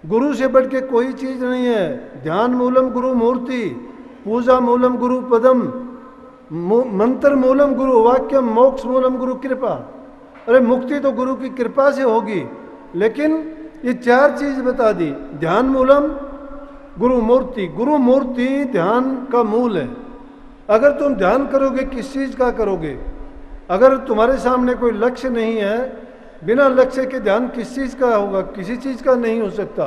गुरु से बढ़ के कोई चीज नहीं है। ध्यान मूलम गुरु मूर्ति, पूजा मूलम गुरु पदम, मंत्र मूलम गुरु वाक्यम, मोक्ष मूलम गुरु कृपा। अरे मुक्ति तो गुरु की कृपा से होगी, लेकिन ये चार चीज बता दी। ध्यान मूलम गुरु मूर्ति, गुरु मूर्ति ध्यान का मूल है। अगर तुम ध्यान करोगे किस चीज का करोगे? अगर तुम्हारे सामने कोई लक्ष्य नहीं है, बिना लक्ष्य के ध्यान किस चीज का होगा? किसी चीज का नहीं हो सकता।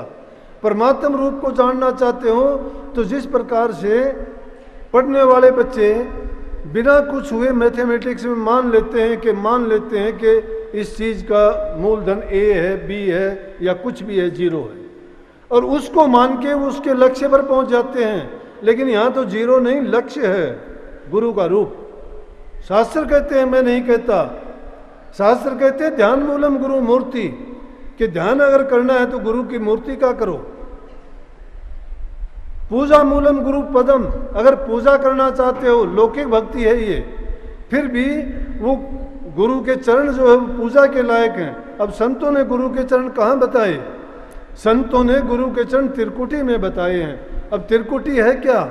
परमात्म रूप को जानना चाहते हो तो जिस प्रकार से पढ़ने वाले बच्चे बिना कुछ हुए मैथमेटिक्स में मान लेते हैं कि इस चीज का मूलधन ए है, बी है या कुछ भी है, जीरो है, और उसको मान के वो उसके लक्ष्य पर पहुंच जाते हैं। लेकिन यहां तो जीरो नहीं, लक्ष्य है गुरु का रूप। शास्त्र कहते हैं, मैं नहीं कहता, शास्त्र कहते हैं ध्यान मूलम गुरु मूर्ति, कि ध्यान अगर करना है तो गुरु की मूर्ति का करो। पूजा मूलम गुरु पदम, अगर पूजा करना चाहते हो, लौकिक भक्ति है ये, फिर भी वो गुरु के चरण जो है वो पूजा के लायक हैं। अब संतों ने गुरु के चरण कहाँ बताए? संतों ने गुरु के चरण त्रिकुटी में बताए हैं। अब त्रिकुटी है क्या?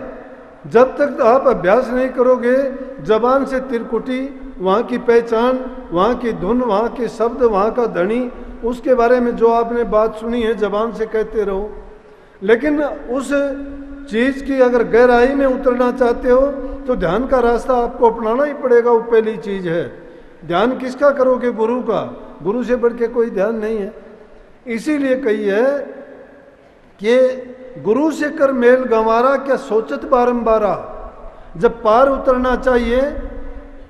जब तक आप अभ्यास नहीं करोगे जबान से त्रिकुटी, वहाँ की पहचान, वहाँ की धुन, वहाँ के शब्द, वहाँ का धनी, उसके बारे में जो आपने बात सुनी है जबान से कहते रहो। लेकिन उस चीज की अगर गहराई में उतरना चाहते हो तो ध्यान का रास्ता आपको अपनाना ही पड़ेगा। वो पहली चीज है। ध्यान किसका करोगे? गुरु का। गुरु से बढ़ के कोई ध्यान नहीं है। इसीलिए कही है कि गुरु से कर मेल गंवारा, क्या सोचत बारंबारा। जब पार उतरना चाहिए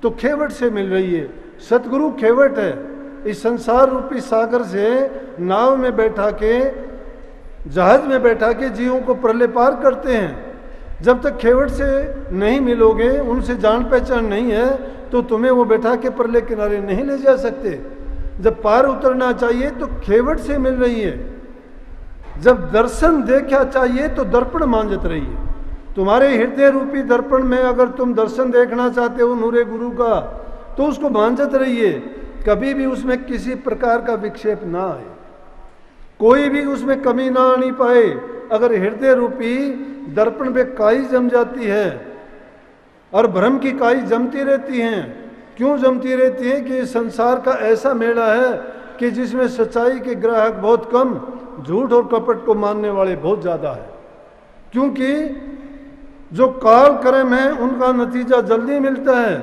तो खेवट से मिल रही है। सतगुरु खेवट है। इस संसार रूपी सागर से नाव में बैठा के, जहाज में बैठा के जीवों को प्रलय पार करते हैं। जब तक खेवट से नहीं मिलोगे, उनसे जान पहचान नहीं है, तो तुम्हें वो बैठा के प्रलय किनारे नहीं ले जा सकते। जब पार उतरना चाहिए तो खेवट से मिल रही है। जब दर्शन देखा चाहिए तो दर्पण मांझत रहिए। तुम्हारे हृदय रूपी दर्पण में अगर तुम दर्शन देखना चाहते हो नूरे गुरु का, तो उसको मांझत रहिए। कभी भी उसमें किसी प्रकार का विक्षेप ना आए, कोई भी उसमें कमी ना आनी पाए। अगर हृदय रूपी दर्पण पे काई जम जाती है, और भ्रम की काई जमती रहती हैं, क्यों जमती रहती है? कि संसार का ऐसा मेला है कि जिसमें सच्चाई के ग्राहक बहुत कम, झूठ और कपट को मानने वाले बहुत ज़्यादा है। क्योंकि जो काल कर्म है उनका नतीजा जल्दी मिलता है,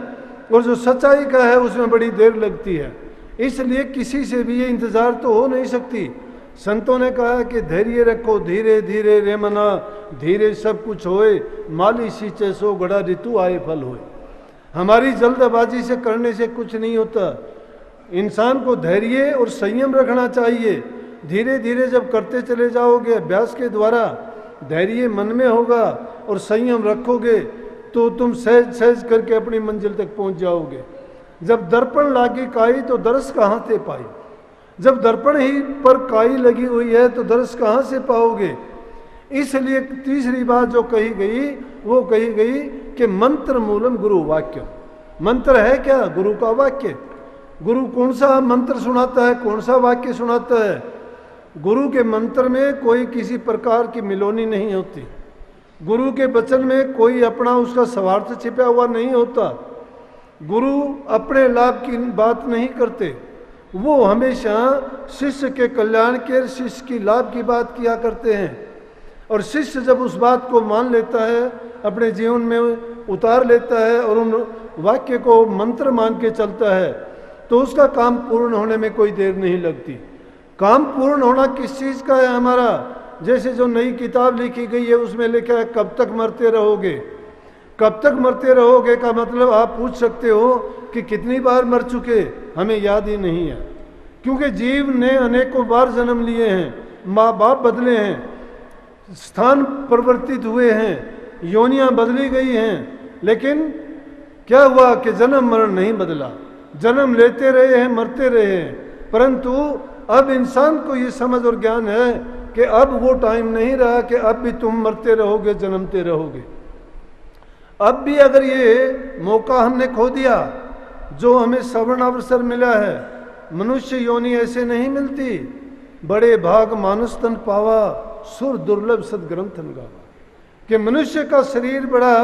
और जो सच्चाई का है उसमें बड़ी देर लगती है। इसलिए किसी से भी ये इंतज़ार तो हो नहीं सकती। संतों ने कहा कि धैर्य रखो, धीरे धीरे रे मना, धीरे सब कुछ होए, माली सींचे सो गड़ा, ऋतु आए फल होए। हमारी जल्दबाजी से करने से कुछ नहीं होता। इंसान को धैर्य और संयम रखना चाहिए। धीरे धीरे जब करते चले जाओगे, अभ्यास के द्वारा धैर्य मन में होगा और संयम रखोगे, तो तुम सहज सहज करके अपनी मंजिल तक पहुंच जाओगे। जब दर्पण लागी काई तो दरस कहाँ से पाई? जब दर्पण ही पर काई लगी हुई है तो दरस कहाँ से पाओगे? इसलिए तीसरी बात जो कही गई वो कही गई कि मंत्र मूलम गुरु वाक्य। मंत्र है क्या? गुरु का वाक्य। गुरु कौन सा मंत्र सुनाता है, कौन सा वाक्य सुनाता है? गुरु के मंत्र में कोई किसी प्रकार की मिलोनी नहीं होती। गुरु के वचन में कोई अपना उसका स्वार्थ छिपा हुआ नहीं होता। गुरु अपने लाभ की बात नहीं करते, वो हमेशा शिष्य के कल्याण के, शिष्य की लाभ की बात किया करते हैं। और शिष्य जब उस बात को मान लेता है, अपने जीवन में उतार लेता है और उन वाक्य को मंत्र मान के चलता है, तो उसका काम पूर्ण होने में कोई देर नहीं लगती। काम पूर्ण होना किस चीज़ का है हमारा? जैसे जो नई किताब लिखी गई है उसमें लिखा है कब तक मरते रहोगे। कब तक मरते रहोगे का मतलब आप पूछ सकते हो कि कितनी बार मर चुके, हमें याद ही नहीं है। क्योंकि जीव ने अनेकों बार जन्म लिए हैं, माँ बाप बदले हैं, स्थान परिवर्तित हुए हैं, योनियां बदली गई हैं, लेकिन क्या हुआ कि जन्म मरण नहीं बदला। जन्म लेते रहे हैं, मरते रहे हैं, परंतु अब इंसान को ये समझ और ज्ञान है कि अब वो टाइम नहीं रहा कि अब भी तुम मरते रहोगे, जन्मते रहोगे। अब भी अगर ये मौका हमने खो दिया, जो हमें सवर्ण अवसर मिला है, मनुष्य योनि ऐसे नहीं मिलती। बड़े भाग मानुष तन पावा, सुर दुर्लभ सदग्रंथन गावा। कि मनुष्य का शरीर बड़ा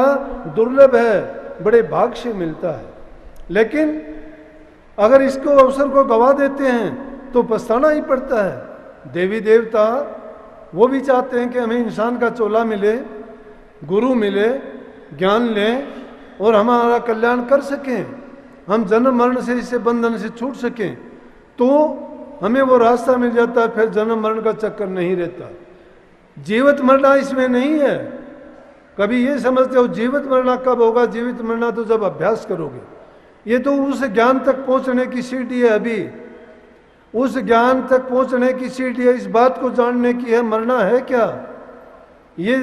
दुर्लभ है, बड़े भाग से मिलता है, लेकिन अगर इसको अवसर को गवा देते हैं तो पछताना ही पड़ता है। देवी देवता वो भी चाहते हैं कि हमें इंसान का चोला मिले, गुरु मिले, ज्ञान लें और हमारा कल्याण कर सकें, हम जन्म मरण से इससे बंधन से छूट सकें, तो हमें वो रास्ता मिल जाता है, फिर जन्म मरण का चक्कर नहीं रहता। जीवित मरना इसमें नहीं है। कभी ये समझते हो जीवित मरना कब होगा? जीवित मरना तो जब अभ्यास करोगे। ये तो उस ज्ञान तक पहुंचने की सीढ़ी है, अभी उस ज्ञान तक पहुंचने की सीढ़ी है, इस बात को जानने की है मरना है क्या। ये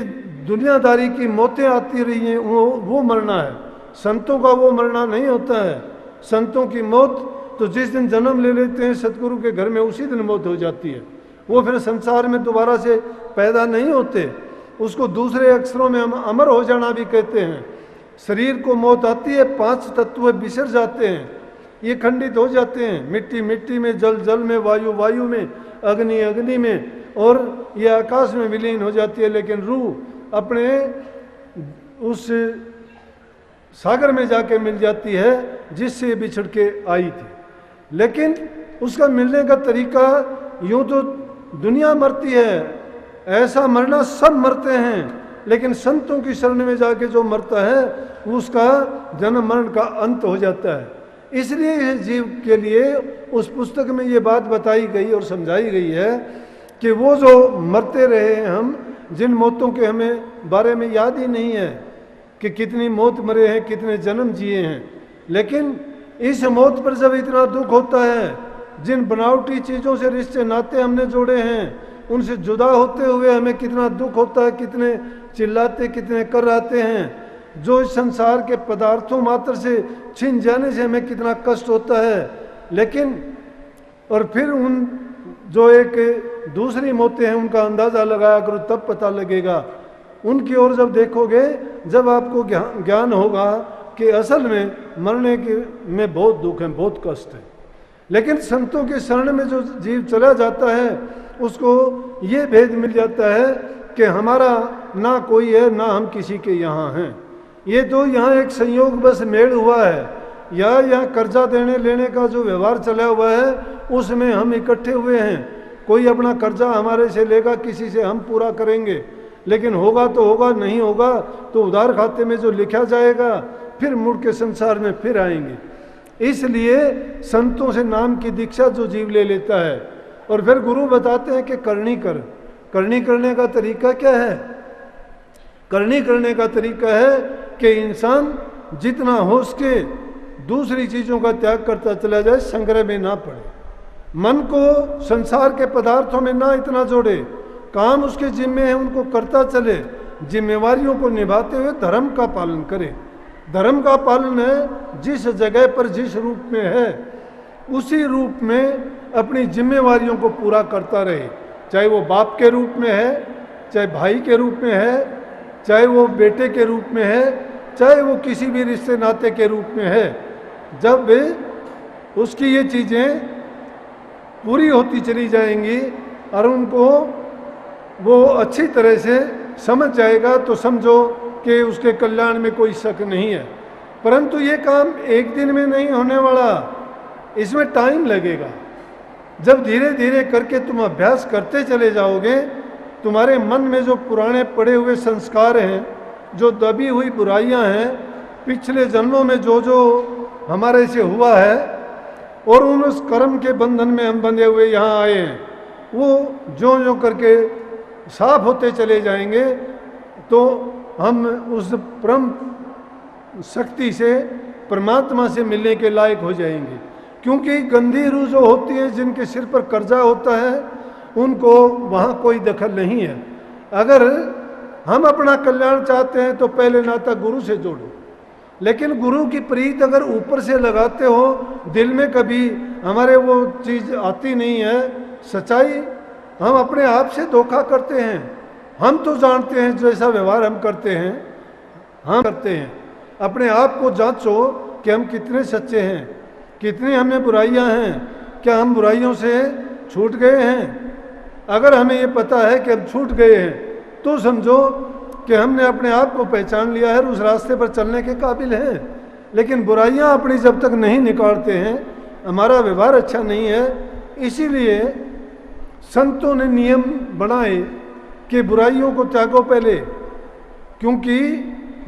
दुनियादारी की मौतें आती रही हैं, वो मरना है। संतों का वो मरना नहीं होता है। संतों की मौत तो जिस दिन जन्म ले लेते हैं सतगुरु के घर में, उसी दिन मौत हो जाती है। वो फिर संसार में दोबारा से पैदा नहीं होते। उसको दूसरे अक्षरों में हम अमर हो जाना भी कहते हैं। शरीर को मौत आती है, 5 तत्व बिसर जाते हैं, ये खंडित हो जाते हैं। मिट्टी मिट्टी में, जल जल में, वायु वायु में, अग्नि अग्नि में, और ये आकाश में विलीन हो जाती है। लेकिन रूह अपने उस सागर में जाके मिल जाती है जिससे बिछड़ के आई थी। लेकिन उसका मिलने का तरीका, यूं तो दुनिया मरती है, ऐसा मरना सब मरते हैं, लेकिन संतों की शरण में जाके जो मरता है उसका जन्म मरण का अंत हो जाता है। इसलिए इस जीव के लिए उस पुस्तक में ये बात बताई गई और समझाई गई है कि वो जो मरते रहे हैं हम, जिन मौतों के हमें बारे में याद ही नहीं है कि कितनी मौत मरे हैं, कितने जन्म जिए हैं, लेकिन इस मौत पर जब इतना दुख होता है, जिन बनावटी चीज़ों से रिश्ते नाते हमने जोड़े हैं उनसे जुदा होते हुए हमें कितना दुख होता है, कितने चिल्लाते, कितने कर्राते हैं, जो इस संसार के पदार्थों मात्र से छिन जाने से हमें कितना कष्ट होता है। लेकिन और फिर उन जो एक दूसरी मौतें हैं उनका अंदाज़ा लगाया करो, तब पता लगेगा। उनकी ओर जब देखोगे, जब आपको ज्ञान होगा कि असल में मरने के में बहुत दुख है, बहुत कष्ट है। लेकिन संतों के शरण में जो जीव चला जाता है उसको ये भेद मिल जाता है कि हमारा ना कोई है, ना हम किसी के यहाँ हैं। ये तो यहाँ एक संयोग बस मेल हुआ है, या यहाँ कर्जा देने लेने का जो व्यवहार चला हुआ है उसमें हम इकट्ठे हुए हैं। कोई अपना कर्जा हमारे से लेगा, किसी से हम पूरा करेंगे, लेकिन होगा तो होगा, नहीं होगा तो उधार खाते में जो लिखा जाएगा, फिर मुड़ के संसार में फिर आएंगे। इसलिए संतों से नाम की दीक्षा जो जीव ले लेता है, और फिर गुरु बताते हैं कि करनी कर। करनी करने का तरीका क्या है? करनी करने का तरीका है कि इंसान जितना हो सके दूसरी चीज़ों का त्याग करता चला जाए, संग्रह में ना पड़े, मन को संसार के पदार्थों में ना इतना जोड़े, काम उसके जिम्मे है उनको करता चले, जिम्मेवारियों को निभाते हुए धर्म का पालन करे। धर्म का पालन है जिस जगह पर जिस रूप में है उसी रूप में अपनी जिम्मेवारियों को पूरा करता रहे, चाहे वो बाप के रूप में है, चाहे भाई के रूप में है, चाहे वो बेटे के रूप में है, चाहे वो किसी भी रिश्ते नाते के रूप में है। जब उसकी ये चीज़ें पूरी होती चली जाएंगी और उनको वो अच्छी तरह से समझ जाएगा तो समझो कि उसके कल्याण में कोई शक नहीं है। परंतु ये काम एक दिन में नहीं होने वाला, इसमें टाइम लगेगा। जब धीरे धीरे करके तुम अभ्यास करते चले जाओगे, तुम्हारे मन में जो पुराने पड़े हुए संस्कार हैं, जो दबी हुई बुराइयां हैं, पिछले जन्मों में जो जो हमारे से हुआ है और उस कर्म के बंधन में हम बंधे हुए यहाँ आए हैं, वो जो जो करके साफ होते चले जाएंगे तो हम उस परम शक्ति से, परमात्मा से मिलने के लायक हो जाएंगे। क्योंकि गंदी रूह जो होती है, जिनके सिर पर कर्जा होता है, उनको वहाँ कोई दखल नहीं है। अगर हम अपना कल्याण चाहते हैं तो पहले नाता गुरु से जोड़ो। लेकिन गुरु की प्रीत अगर ऊपर से लगाते हो, दिल में कभी हमारे वो चीज़ आती नहीं है, सच्चाई, हम अपने आप से धोखा करते हैं। हम तो जानते हैं जैसा व्यवहार हम करते हैं, हम करते हैं। अपने आप को जांचो कि हम कितने सच्चे हैं, कितनी हमें बुराइयां हैं, क्या हम बुराइयों से छूट गए हैं, अगर हमें ये पता है कि हम छूट गए हैं तो समझो कि हमने अपने आप को पहचान लिया है और उस रास्ते पर चलने के काबिल हैं। लेकिन बुराइयां अपनी जब तक नहीं निकालते हैं, हमारा व्यवहार अच्छा नहीं है। इसीलिए संतों ने नियम बनाए कि बुराइयों को त्यागो पहले, क्योंकि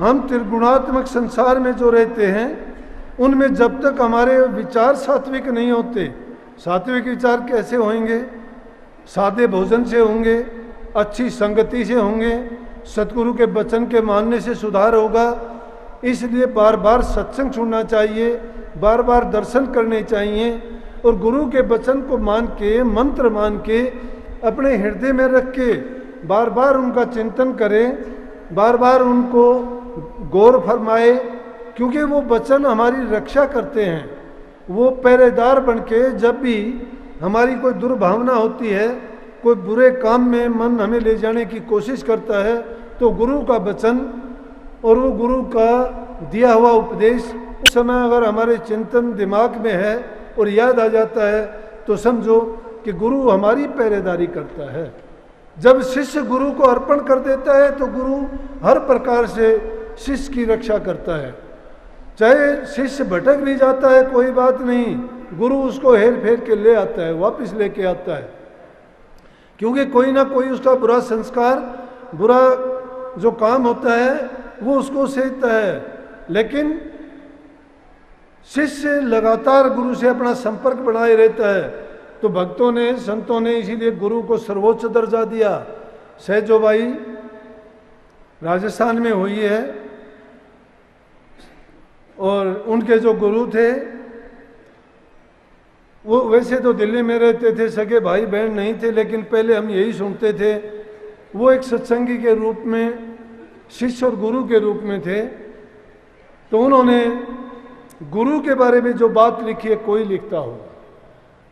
हम त्रिगुणात्मक संसार में जो रहते हैं उनमें जब तक हमारे विचार सात्विक नहीं होते, सात्विक विचार कैसे होंगे? सादे भोजन से होंगे, अच्छी संगति से होंगे, सतगुरु के वचन के मानने से सुधार होगा। इसलिए बार बार सत्संग सुनना चाहिए, बार बार दर्शन करने चाहिए और गुरु के वचन को मान के, मंत्र मान के अपने हृदय में रख के बार बार उनका चिंतन करें, बार बार उनको गौर फरमाए, क्योंकि वो वचन हमारी रक्षा करते हैं। वो पहरेदार बन के जब भी हमारी कोई दुर्भावना होती है, कोई बुरे काम में मन हमें ले जाने की कोशिश करता है, तो गुरु का वचन और वो गुरु का दिया हुआ उपदेश उस समय अगर हमारे चिंतन दिमाग में है और याद आ जाता है तो समझो कि गुरु हमारी पहरेदारी करता है। जब शिष्य गुरु को अर्पण कर देता है तो गुरु हर प्रकार से शिष्य की रक्षा करता है। चाहे शिष्य भटक भी जाता है कोई बात नहीं, गुरु उसको हेर फेर के ले आता है, वापस लेके आता है, क्योंकि कोई ना कोई उसका बुरा संस्कार, बुरा जो काम होता है वो उसको सेता है। लेकिन शिष्य लगातार गुरु से अपना संपर्क बनाए रहता है। तो भक्तों ने, संतों ने इसीलिए गुरु को सर्वोच्च दर्जा दिया। सहजोबाई राजस्थान में हुई है और उनके जो गुरु थे वो वैसे तो दिल्ली में रहते थे, सगे भाई बहन नहीं थे, लेकिन पहले हम यही सुनते थे। वो एक सत्संगी के रूप में, शिष्य और गुरु के रूप में थे। तो उन्होंने गुरु के बारे में जो बात लिखी है, कोई लिखता हो,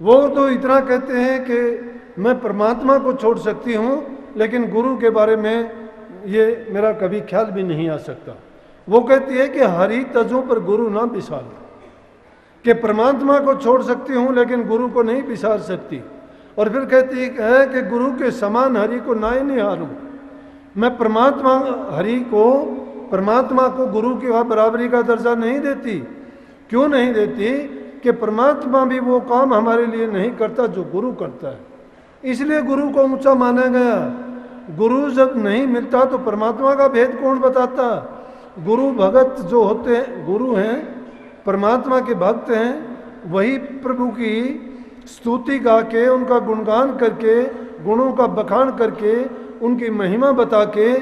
वो तो इतना कहते हैं कि मैं परमात्मा को छोड़ सकती हूँ, लेकिन गुरु के बारे में ये मेरा कभी ख्याल भी नहीं आ सकता। वो कहती है कि हरि तजों पर गुरु ना बिसार, कि परमात्मा को छोड़ सकती हूँ लेकिन गुरु को नहीं बिसार सकती। और फिर कहती है कि गुरु के समान हरि को ना ही नहीं हारूं। मैं परमात्मा हरि को, परमात्मा को गुरु की बराबरी का दर्जा नहीं देती। क्यों नहीं देती? कि परमात्मा भी वो काम हमारे लिए नहीं करता जो गुरु करता है, इसलिए गुरु को ऊंचा माना गया। गुरु जब नहीं मिलता तो परमात्मा का भेद कौन बताता? गुरु भगत जो होते हैं, गुरु हैं, परमात्मा के भक्त हैं, वही प्रभु की स्तुति गा के, उनका गुणगान करके, गुणों का बखान करके, उनकी महिमा बता के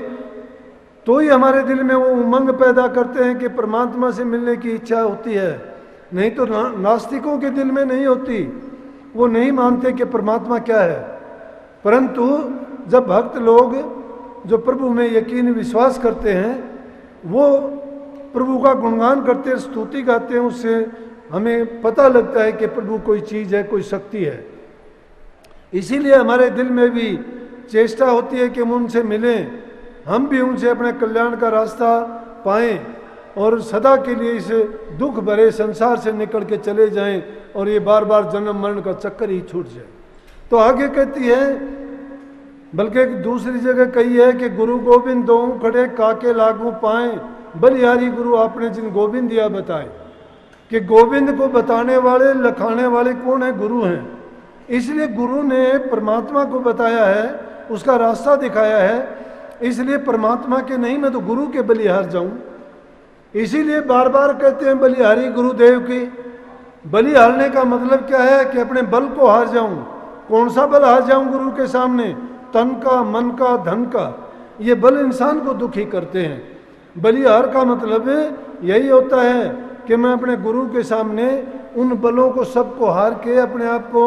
तो ही हमारे दिल में वो उमंग पैदा करते हैं कि परमात्मा से मिलने की इच्छा होती है। नहीं तो नास्तिकों के दिल में नहीं होती, वो नहीं मानते कि परमात्मा क्या है। परंतु जब भक्त लोग जो प्रभु में यकीन विश्वास करते हैं, वो प्रभु का गुणगान करते हैं, स्तुति गाते हैं, उससे हमें पता लगता है कि प्रभु कोई चीज़ है, कोई शक्ति है। इसीलिए हमारे दिल में भी चेष्टा होती है कि हम उनसे मिलें, हम भी उनसे अपने कल्याण का रास्ता पाएं और सदा के लिए इस दुख भरे संसार से निकल के चले जाएं और ये बार बार जन्म मरण का चक्कर ही छूट जाए। तो आगे कहती है, बल्कि एक दूसरी जगह कही है कि गुरु गोविंद दो खड़े काके लागू पाएं, बलिहारी गुरु आपने जिन गोविंद दिया बताए। कि गोविंद को बताने वाले, लखाने वाले कौन है? गुरु हैं। इसलिए गुरु ने परमात्मा को बताया है, उसका रास्ता दिखाया है। इसलिए परमात्मा के नहीं, मैं तो गुरु के बलिहार जाऊं। इसीलिए बार बार कहते हैं बलिहारी गुरुदेव की। बलि हारने का मतलब क्या है? कि अपने बल को हार जाऊं। कौन सा बल हार जाऊं गुरु के सामने? तन का, मन का, धन का। ये बल इंसान को दुखी करते हैं। बलिहार का मतलब यही होता है कि मैं अपने गुरु के सामने उन बलों को सबको हार के, अपने आप को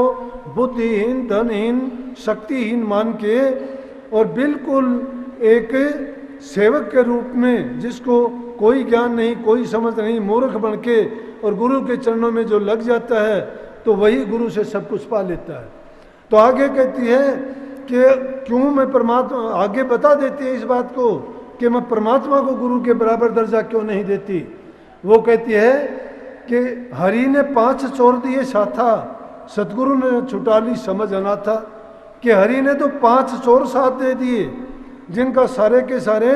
बुद्धिहीन, धनहीन, शक्तिहीन मान के और बिल्कुल एक सेवक के रूप में, जिसको कोई ज्ञान नहीं, कोई समझ नहीं, मूर्ख बन के और गुरु के चरणों में जो लग जाता है तो वही गुरु से सब कुछ पा लेता है। तो आगे कहती है कि क्यों मैं परमात्मा, आगे बता देती है इस बात को कि मैं परमात्मा को गुरु के बराबर दर्जा क्यों नहीं देती। वो कहती है कि हरि ने 5 चोर दिए साथा, सतगुरु ने छुटा ली समझ अनाथा। कि हरि ने तो 5 चोर साथ दे दिए, जिनका सारे के सारे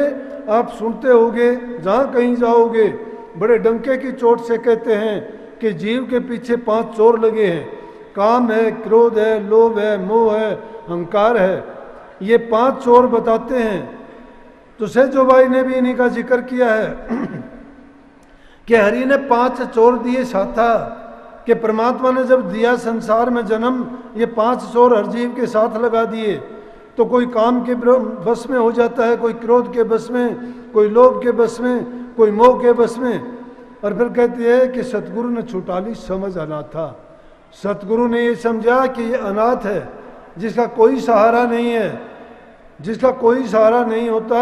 आप सुनते होगे, जहाँ कहीं जाओगे बड़े डंके की चोट से कहते हैं कि जीव के पीछे 5 चोर लगे हैं। काम है, क्रोध है, लोभ है, मोह है, अहंकार है, ये 5 चोर बताते हैं। तो सेजो भाई ने भी इन्हीं का जिक्र किया है कि हरि ने 5 चोर दिए साथा, कि परमात्मा ने जब दिया संसार में जन्म, ये 5 चोर हर जीव के साथ लगा दिए। तो कोई काम के बस में हो जाता है, कोई क्रोध के बस में, कोई लोभ के बस में, कोई मोह के बस में। और फिर कहती है कि सतगुरु ने छुटा ली समझ अनाथा। सतगुरु ने ये समझा कि ये अनाथ है, जिसका कोई सहारा नहीं है। जिसका कोई सहारा नहीं होता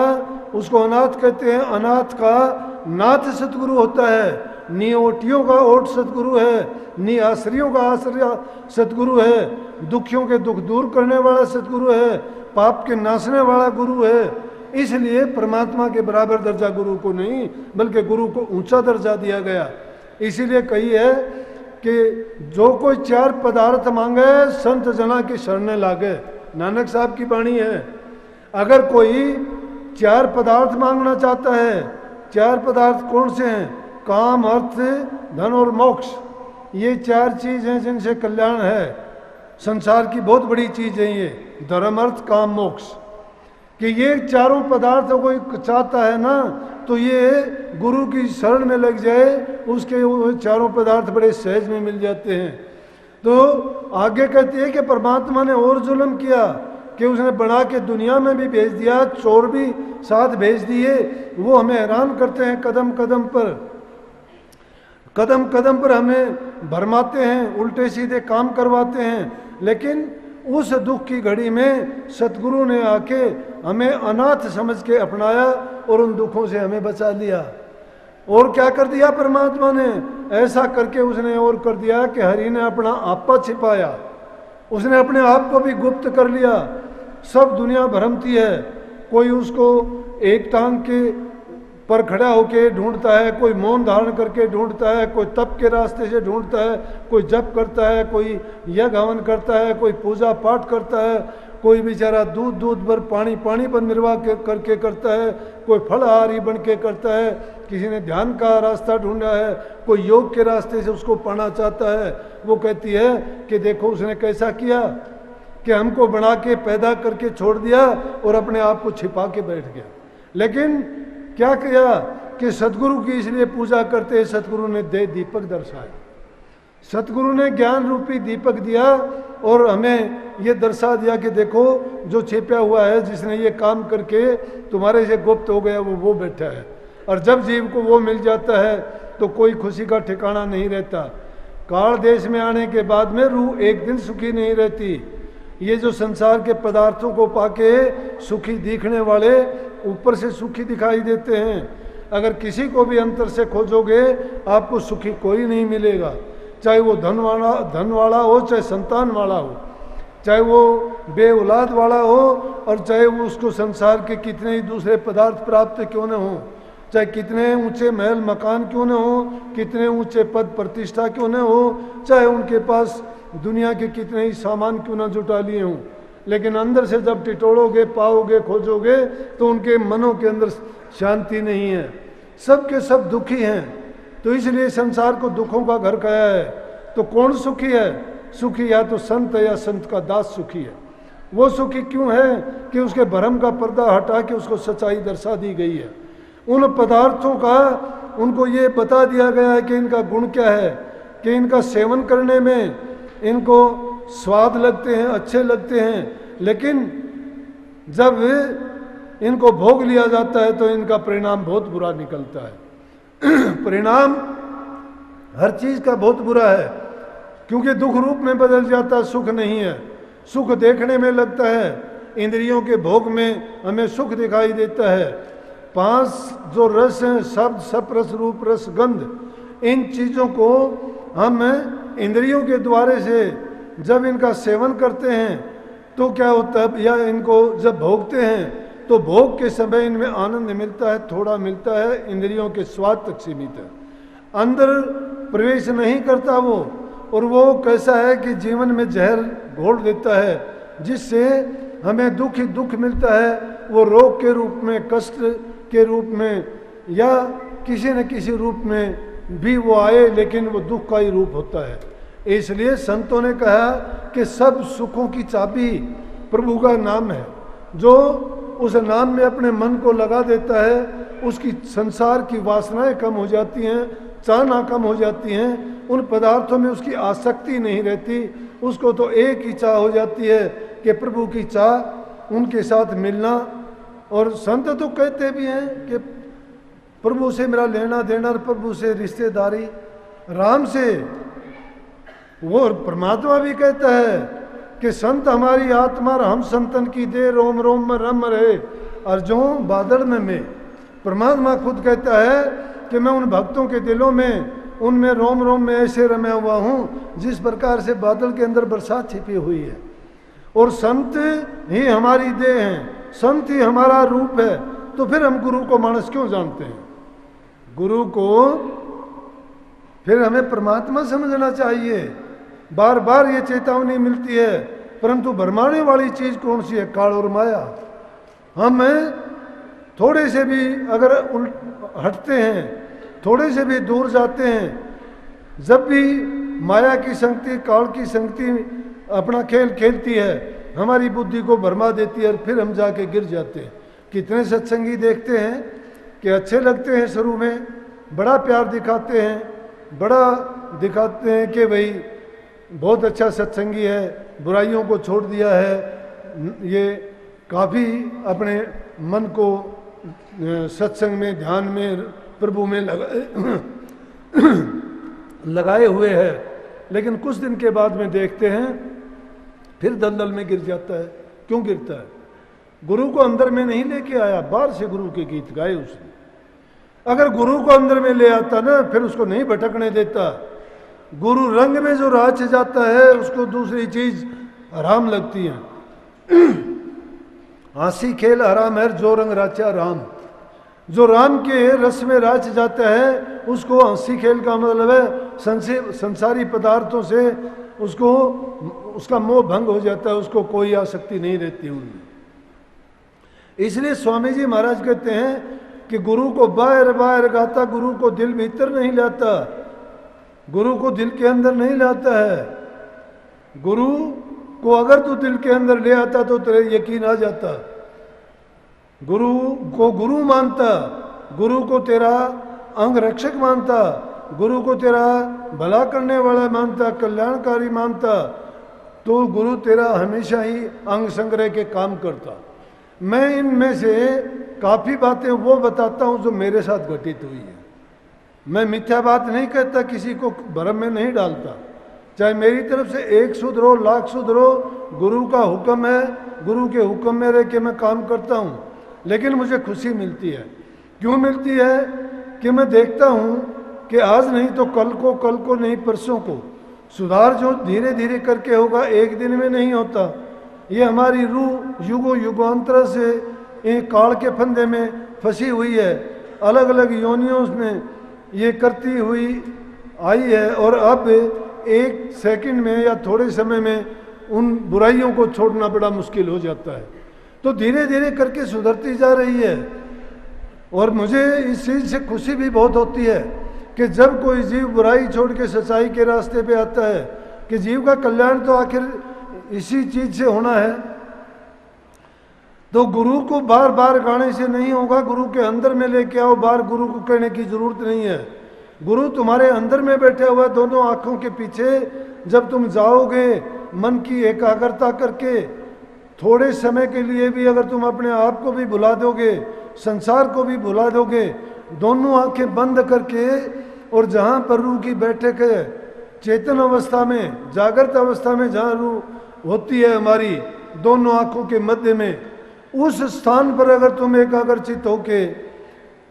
उसको अनाथ कहते हैं। अनाथ का नाथ सतगुरु होता है, नी ओटियों का ओट सतगुरु है, नी आश्रयों का आश्रय सतगुरु है, दुखियों के दुख दूर करने वाला सतगुरु है, पाप के नाशने वाला गुरु है। इसलिए परमात्मा के बराबर दर्जा गुरु को नहीं, बल्कि गुरु को ऊंचा दर्जा दिया गया। इसीलिए कही है कि जो कोई 4 पदार्थ मांगे संत जना की शरण लागे। नानक साहब की वाणी है। अगर कोई 4 पदार्थ मांगना चाहता है, 4 पदार्थ कौन से हैं? काम, अर्थ, धन और मोक्ष। ये 4 चीज हैं जिनसे कल्याण है। संसार की बहुत बड़ी चीज है ये, धर्म, अर्थ, काम, मोक्ष। कि ये चारों पदार्थ कोई चाहता है ना, तो ये गुरु की शरण में लग जाए, उसके वो चारों पदार्थ बड़े सहज में मिल जाते हैं। तो आगे कहती है कि परमात्मा ने और जुल्म किया कि उसने बना के दुनिया में भी भेज दिया, चोर भी साथ भेज दिए। वो हमें हैरान करते हैं, कदम कदम पर हमें भरमाते हैं, उल्टे सीधे काम करवाते हैं। लेकिन उस दुख की घड़ी में सतगुरु ने आके हमें अनाथ समझ के अपनाया और उन दुखों से हमें बचा लिया। और क्या कर दिया परमात्मा ने? ऐसा करके उसने और कर दिया कि हरि ने अपना आपा छिपाया, उसने अपने आप को भी गुप्त कर लिया। सब दुनिया भ्रमती है, कोई उसको एक टांग के पर खड़ा होके ढूंढता है, कोई मौन धारण करके ढूंढता है, कोई तप के रास्ते से ढूंढता है, कोई जप करता है, कोई यज्ञ हवन करता है, कोई पूजा पाठ करता है, कोई बेचारा दूध पर पानी पर निर्वाह करके करता है, कोई फलहारी बन के करता है, किसी ने ध्यान का रास्ता ढूंढा है, कोई योग के रास्ते से उसको पाना चाहता है। वो कहती है कि देखो उसने कैसा किया कि हमको बना के पैदा करके छोड़ दिया और अपने आप को छिपा के बैठ गया। लेकिन क्या किया कि सतगुरु की इसलिए पूजा करते, सतगुरु ने दे दीपक दर्शाया, सतगुरु ने ज्ञान रूपी दीपक दिया और हमें ये दर्शा दिया कि देखो जो छिपा हुआ है, जिसने ये काम करके तुम्हारे से गुप्त हो गया, वो बैठा है। और जब जीव को वो मिल जाता है तो कोई खुशी का ठिकाना नहीं रहता। काल देश में आने के बाद में रूह एक दिन सुखी नहीं रहती। ये जो संसार के पदार्थों को पाके सुखी दिखने वाले ऊपर से सुखी दिखाई देते हैं, अगर किसी को भी अंतर से खोजोगे आपको सुखी कोई नहीं मिलेगा। चाहे वो धन वाला हो, चाहे संतान वाला हो, चाहे वो बे औलाद वाला हो, और चाहे वो उसको संसार के कितने ही दूसरे पदार्थ प्राप्त क्यों न हो, चाहे कितने ऊंचे महल मकान क्यों न हो, कितने ऊंचे पद प्रतिष्ठा क्यों न हो, चाहे उनके पास दुनिया के कितने ही सामान क्यों न जुटा लिए हों, लेकिन अंदर से जब टिटोड़ोगे, पाओगे, खोजोगे तो उनके मनों के अंदर शांति नहीं है। सब के सब दुखी हैं। तो इसलिए संसार को दुखों का घर कहा है। तो कौन सुखी है? सुखी या तो संत है या संत का दास सुखी है। वो सुखी क्यों है कि उसके भरम का पर्दा हटा के उसको सच्चाई दर्शा दी गई है। उन पदार्थों का उनको ये बता दिया गया है कि इनका गुण क्या है, कि इनका सेवन करने में इनको स्वाद लगते हैं, अच्छे लगते हैं, लेकिन जब इनको भोग लिया जाता है तो इनका परिणाम बहुत बुरा निकलता है। परिणाम हर चीज का बहुत बुरा है, क्योंकि दुख रूप में बदल जाता है, सुख नहीं है। सुख देखने में लगता है, इंद्रियों के भोग में हमें सुख दिखाई देता है। 5 जो रस हैं, शब्द, सप्रस, रूप, रस, गंध, इन चीज़ों को हम इंद्रियों के द्वारे से जब इनका सेवन करते हैं तो क्या होता है, या इनको जब भोगते हैं तो भोग के समय इनमें आनंद मिलता है, थोड़ा मिलता है, इंद्रियों के स्वाद तक सीमित है, अंदर प्रवेश नहीं करता वो। और वो कैसा है कि जीवन में जहर घोल देता है। जिससे हमें दुख ही दुख मिलता है, वो रोग के रूप में, कष्ट के रूप में या किसी न किसी रूप में भी वो आए, लेकिन वो दुख का ही रूप होता है। इसलिए संतों ने कहा कि सब सुखों की चाबी प्रभु का नाम है। जो उस नाम में अपने मन को लगा देता है, उसकी संसार की वासनाएं कम हो जाती हैं, चाहना कम हो जाती हैं, उन पदार्थों में उसकी आसक्ति नहीं रहती। उसको तो एक ही चाह हो जाती है कि प्रभु की चाह, उनके साथ मिलना। और संत तो कहते भी हैं कि प्रभु से मेरा लेना देना, प्रभु से रिश्तेदारी, राम से। वो परमात्मा भी कहता है कि संत हमारी आत्मा और हम संतन की दे, रोम रोम में रम रहे और जो बादल में। परमात्मा खुद कहता है कि मैं उन भक्तों के दिलों में, उनमें रोम रोम में ऐसे रमा हुआ हूँ जिस प्रकार से बादल के अंदर बरसात छिपी हुई है। और संत ही हमारी देह हैं, संत ही हमारा रूप है। तो फिर हम गुरु को मानस क्यों जानते हैं? गुरु को फिर हमें परमात्मा समझना चाहिए। बार बार ये चेतावनी मिलती है, परंतु भरमाने वाली चीज कौन सी है? काल और माया। हम थोड़े से भी अगर हटते हैं, थोड़े से भी दूर जाते हैं, जब भी माया की संगति, काल की संगति अपना खेल खेलती है, हमारी बुद्धि को भरमा देती है और फिर हम जाके गिर जाते हैं। कितने सत्संगी देखते हैं कि अच्छे लगते हैं, शुरू में बड़ा प्यार दिखाते हैं, बड़ा दिखाते हैं कि भाई बहुत अच्छा सत्संगी है, बुराइयों को छोड़ दिया है, ये काफ़ी अपने मन को सत्संग में, ध्यान में, प्रभु में लगाए हुए है। लेकिन कुछ दिन के बाद में देखते हैं फिर दलदल में गिर जाता है। क्यों गिरता है? गुरु को अंदर में नहीं लेके आया, बाहर से गुरु के गीत गाए उसने। अगर गुरु को अंदर में ले आता ना, फिर उसको नहीं भटकने देता। गुरु रंग में जो राच जाता है, उसको दूसरी चीज हराम लगती है। हंसी खेल हराम है, जो रंग राचा राम। जो राम के रस में राच जाता है, उसको हंसी खेल का मतलब है संसारी पदार्थों से उसको, उसका मोह भंग हो जाता है, उसको कोई आसक्ति नहीं रहती उनमें। इसलिए स्वामी जी महाराज कहते हैं कि गुरु को बाहर बाहर गाता, गुरु को दिल भीतर नहीं लाता, गुरु को दिल के अंदर नहीं लाता है। गुरु को अगर तू दिल के अंदर ले आता तो तेरे यकीन आ जाता। गुरु को गुरु मानता, गुरु को तेरा अंग रक्षक मानता, गुरु को तेरा भला करने वाला मानता, कल्याणकारी मानता, तो गुरु तेरा हमेशा ही अंग संग्रह के काम करता। मैं इनमें से काफ़ी बातें वो बताता हूँ जो मेरे साथ घटित हुई है। मैं मिथ्या बात नहीं कहता, किसी को भ्रम में नहीं डालता। चाहे मेरी तरफ से 1 सुधरो, लाख सुधरो, गुरु का हुक्म है, गुरु के हुक्म में रह के मैं काम करता हूँ। लेकिन मुझे खुशी मिलती है। क्यों मिलती है? कि मैं देखता हूँ कि आज नहीं तो कल को नहीं परसों को सुधार जो धीरे धीरे करके होगा, एक दिन में नहीं होता। ये हमारी रूह युगों युगांतर से एक काल के फंदे में फंसी हुई है, अलग अलग योनियों में ये करती हुई आई है, और अब 1 सेकंड में या थोड़े समय में उन बुराइयों को छोड़ना बड़ा मुश्किल हो जाता है। तो धीरे धीरे करके सुधरती जा रही है। और मुझे इस चीज़ से खुशी भी बहुत होती है कि जब कोई जीव बुराई छोड़ के सच्चाई के रास्ते पे आता है, कि जीव का कल्याण तो आखिर इसी चीज़ से होना है। तो गुरु को बार बार गाने से नहीं होगा, गुरु के अंदर में लेके आओ। बार गुरु को कहने की जरूरत नहीं है, गुरु तुम्हारे अंदर में बैठा हुआ है, दोनों आंखों के पीछे। जब तुम जाओगे मन की एकाग्रता करके, थोड़े समय के लिए भी अगर तुम अपने आप को भी भुला दोगे, संसार को भी भुला दोगे, दोनों आंखें बंद करके, और जहाँ पर रूह की बैठक है, चेतन अवस्था में, जागृत अवस्था में जहाँ रूह होती है हमारी, दोनों आंखों के मध्य में, उस स्थान पर अगर तुम एकाग्रचित होके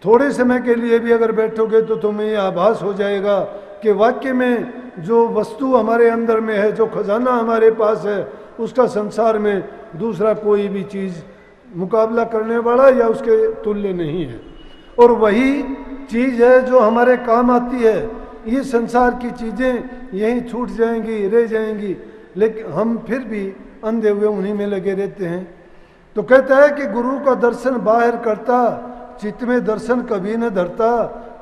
थोड़े समय के लिए भी अगर बैठोगे, तो तुम्हें यह आभास हो जाएगा कि वाक्य में जो वस्तु हमारे अंदर में है, जो खजाना हमारे पास है, उसका संसार में दूसरा कोई भी चीज़ मुकाबला करने वाला या उसके तुल्य नहीं है। और वही चीज़ है जो हमारे काम आती है। ये संसार की चीज़ें यहीं छूट जाएंगी, रह जाएंगी, लेकिन हम फिर भी अंधे हुए उन्हीं में लगे रहते हैं। तो कहता है कि गुरु का दर्शन बाहर करता, चित्त में दर्शन कभी न धरता,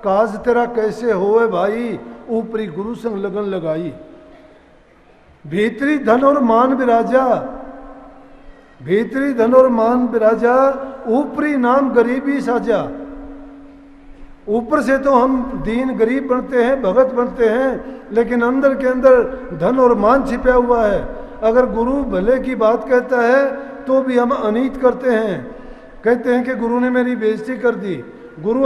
काज तेरा कैसे होए भाई, ऊपरी गुरु संग लगन लगाई। भीतरी धन और मान विराजा, भीतरी धन और मान विराजा, ऊपरी नाम गरीबी साजा। ऊपर से तो हम दीन गरीब बनते हैं, भगत बनते हैं, लेकिन अंदर के अंदर धन और मान छिपा हुआ है। अगर गुरु भले की बात कहता है तो भी हम अनीत करते हैं, कहते हैं कि गुरु ने मेरी बेइज्जती कर दी। गुरु